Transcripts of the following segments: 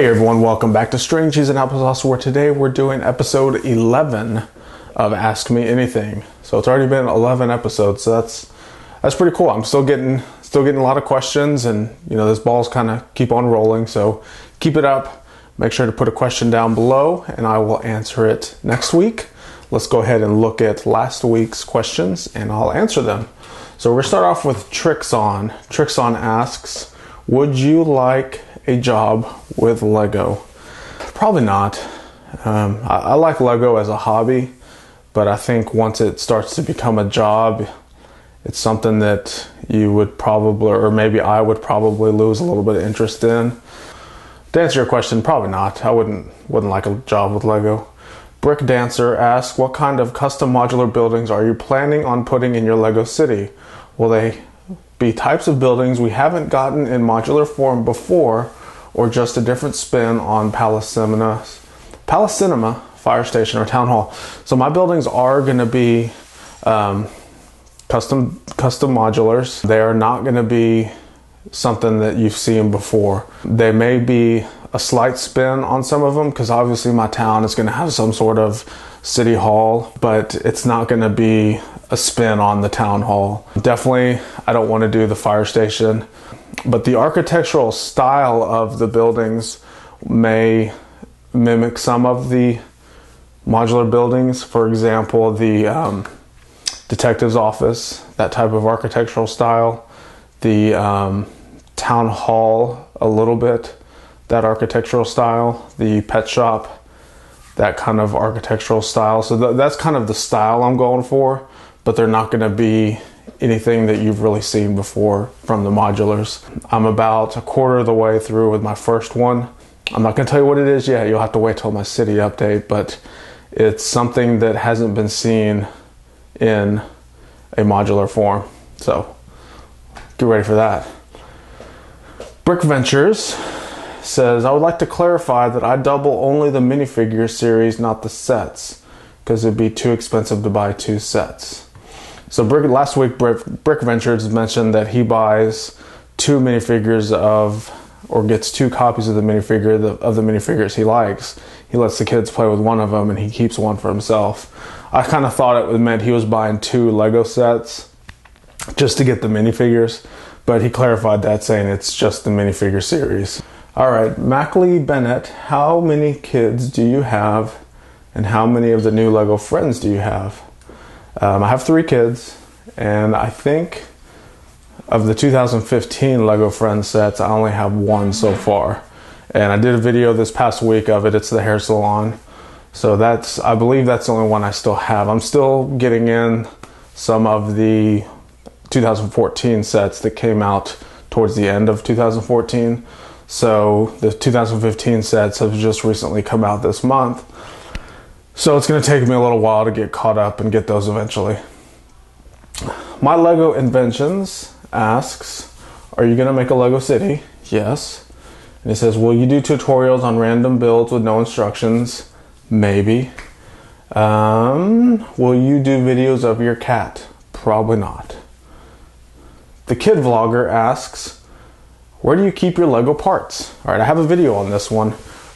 Hey everyone, welcome back to String Cheese and Applesauce, where today we're doing episode 11 of Ask Me Anything. So it's already been 11 episodes, so that's pretty cool. I'm still getting a lot of questions, and you know, this ball's kind of keep on rolling, so keep it up. Make sure to put a question down below and I will answer it next week. Let's go ahead and look at last week's questions and I'll answer them. So we're gonna start off with Trixon. Trixon asks, would you like a job with Lego? Probably not. I like Lego as a hobby, but I think once it starts to become a job, it's something that you would probably, or maybe I would probably lose a little bit of interest in. To answer your question, probably not. I wouldn't like a job with Lego. Brick Dancer asks, what kind of custom modular buildings are you planning on putting in your Lego city? Will they be types of buildings we haven't gotten in modular form before, or just a different spin on Palace Cinema, Fire Station, or Town Hall? So my buildings are going to be custom modulars. They are not going to be something that you've seen before. They may be a slight spin on some of them, because obviously my town is going to have some sort of city hall, but it's not going to be a spin on the town hall. Definitely, I don't want to do the fire station, but the architectural style of the buildings may mimic some of the modular buildings. For example, the detective's office, that type of architectural style. The town hall, a little bit, that architectural style. The pet shop, that kind of architectural style. So that's kind of the style I'm going for, but they're not going to be anything that you've really seen before from the modulars. I'm about a quarter of the way through with my first one. I'm not going to tell you what it is yet. You'll have to wait till my city update, but it's something that hasn't been seen in a modular form. So get ready for that. Brick Ventures says, I would like to clarify that I double only the minifigure series, not the sets, because it'd be too expensive to buy two sets. So last week, Brick Ventures mentioned that he buys two minifigures or gets two copies of the minifigures he likes. He lets the kids play with one of them and he keeps one for himself. I kind of thought it meant he was buying two Lego sets just to get the minifigures, but he clarified that, saying it's just the minifigure series. All right, Mackley Bennett, how many kids do you have and how many of the new Lego friends do you have? I have 3 kids, and I think of the 2015 Lego Friends sets, I only have 1 so far. And I did a video this past week of it. It's the hair salon. So I believe that's the only one I still have. I'm still getting in some of the 2014 sets that came out towards the end of 2014. So the 2015 sets have just recently come out this month. So it's going to take me a little while to get caught up and get those eventually. My Lego Inventions asks, are you going to make a Lego city? Yes. And it says, will you do tutorials on random builds with no instructions? Maybe. Will you do videos of your cat? Probably not. The Kid Vlogger asks, where do you keep your Lego parts? All right, I have a video on this one,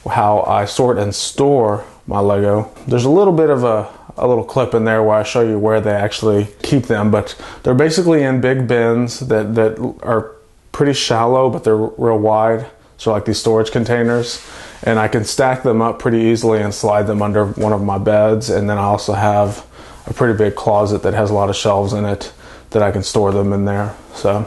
how I sort and store my Lego. There's a little bit of a little clip in there where I show you where they actually keep them, but they're basically in big bins that are pretty shallow, but they're real wide. So like these storage containers, and I can stack them up pretty easily and slide them under one of my beds. And then I also have a pretty big closet that has a lot of shelves in it that I can store them in there. So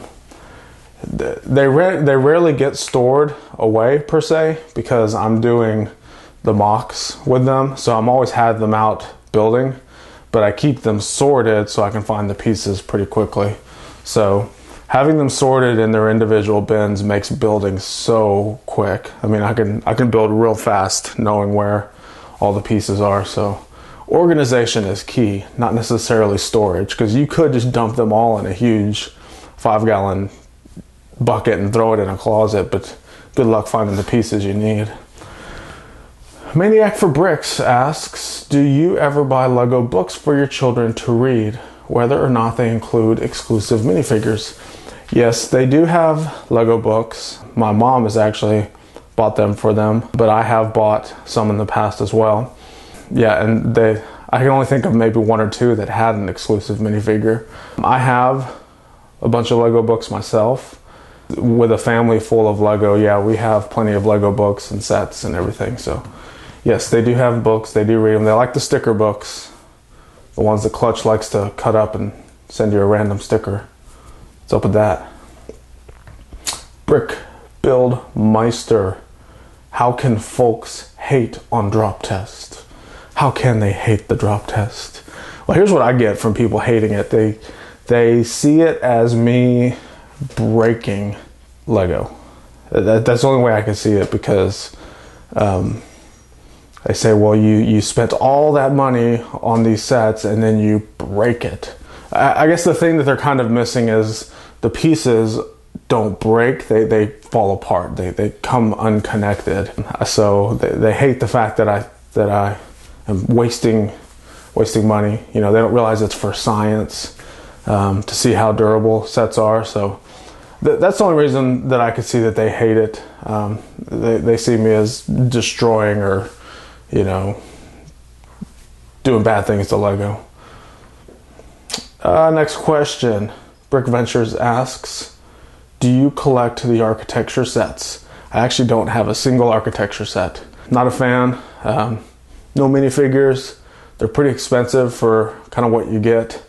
they rarely get stored away per se, because I'm doing the mocks with them, so I'm always had them out building, but I keep them sorted so I can find the pieces pretty quickly. So having them sorted in their individual bins makes building so quick. I mean, I can build real fast knowing where all the pieces are. So organization is key, not necessarily storage, because you could just dump them all in a huge 5-gallon bucket and throw it in a closet, but good luck finding the pieces you need. Maniac for Bricks asks, do you ever buy Lego books for your children to read, whether or not they include exclusive minifigures? Yes, they do have Lego books. My mom is actually bought them for them, but I have bought some in the past as well. Yeah, and I can only think of maybe one or two that had an exclusive minifigure. I have a bunch of Lego books myself. With a family full of Lego, yeah, we have plenty of Lego books and sets and everything. So yes, they do have books, they do read them. They like the sticker books, the ones that Clutch likes to cut up and send you a random sticker. What's up with that? Brick Build Meister. How can folks hate on drop test? How can they hate the drop test? Well, here's what I get from people hating it. They see it as me breaking Lego. That's the only way I can see it, because they say, well, you spent all that money on these sets and then you break it. I guess the thing that they're kind of missing is the pieces don't break, they fall apart, they come unconnected. So they hate the fact that I am wasting money. You know, they don't realize it's for science, to see how durable sets are. So that's the only reason that I could see that they hate it. They see me as destroying or, you know, doing bad things to Lego. Next question. Brick Ventures asks, do you collect the architecture sets? I actually don't have a single architecture set. Not a fan. No minifigures. They're pretty expensive for kind of what you get.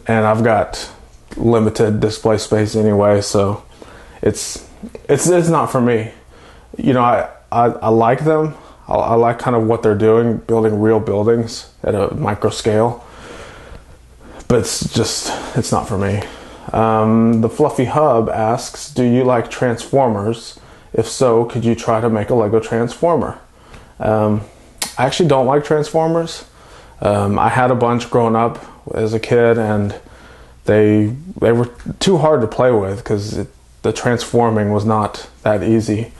And I've got limited display space anyway, so it's not for me. You know, I like them. I like kind of what they're doing, building real buildings at a micro scale. But it's not for me. The Fluffy Hub asks, do you like Transformers? If so, could you try to make a Lego Transformer? I actually don't like Transformers. I had a bunch growing up as a kid, and they were too hard to play with because the transforming was not that easy.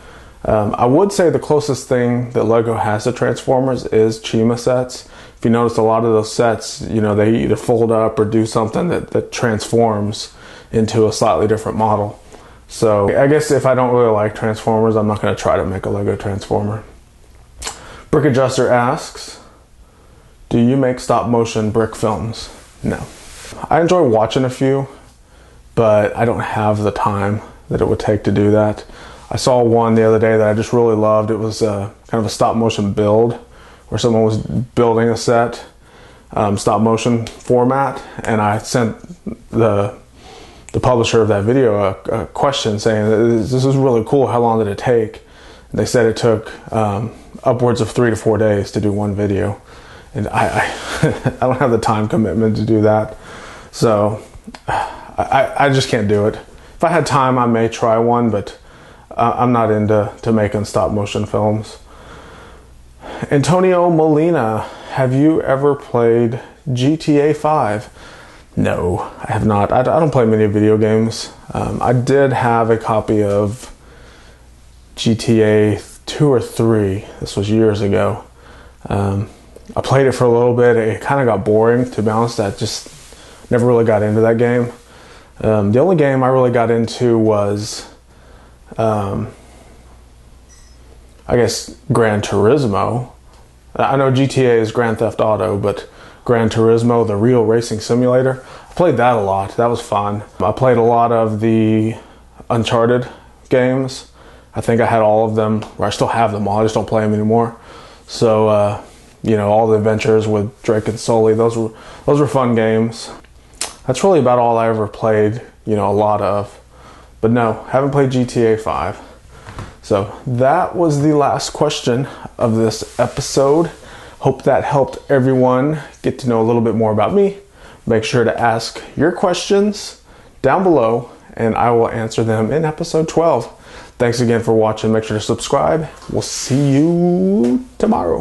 I would say the closest thing that Lego has to Transformers is Chima sets. If you notice, a lot of those sets, you know, they either fold up or do something that transforms into a slightly different model. So I guess if I don't really like Transformers, I'm not going to try to make a Lego Transformer. Brick Adjuster asks, do you make stop motion brick films? No. I enjoy watching a few, but I don't have the time that it would take to do that. I saw one the other day that I just really loved. It was kind of a stop motion build where someone was building a set, stop motion format, and I sent the publisher of that video a question saying, this is really cool, how long did it take? And they said it took upwards of 3 to 4 days to do one video. And I don't have the time commitment to do that. So I just can't do it. If I had time, I may try one, but I'm not into making stop motion films. Antonio Molina, have you ever played GTA 5? No, I have not. I don't play many video games. I did have a copy of GTA 2 or 3. This was years ago. I played it for a little bit. It kind of got boring, to be honest. I just never really got into that game. The only game I really got into was, I guess, Gran Turismo. I know GTA is Grand Theft Auto, but Gran Turismo, the real racing simulator, I played that a lot. That was fun. I played a lot of the Uncharted games. I think I had all of them, or I still have them all. I just don't play them anymore. So, you know, all the adventures with Drake and Sully, those were fun games. That's really about all I ever played, you know, a lot of. But no, haven't played GTA 5. So that was the last question of this episode. Hope that helped everyone get to know a little bit more about me. Make sure to ask your questions down below, and I will answer them in episode 12. Thanks again for watching. Make sure to subscribe. We'll see you tomorrow.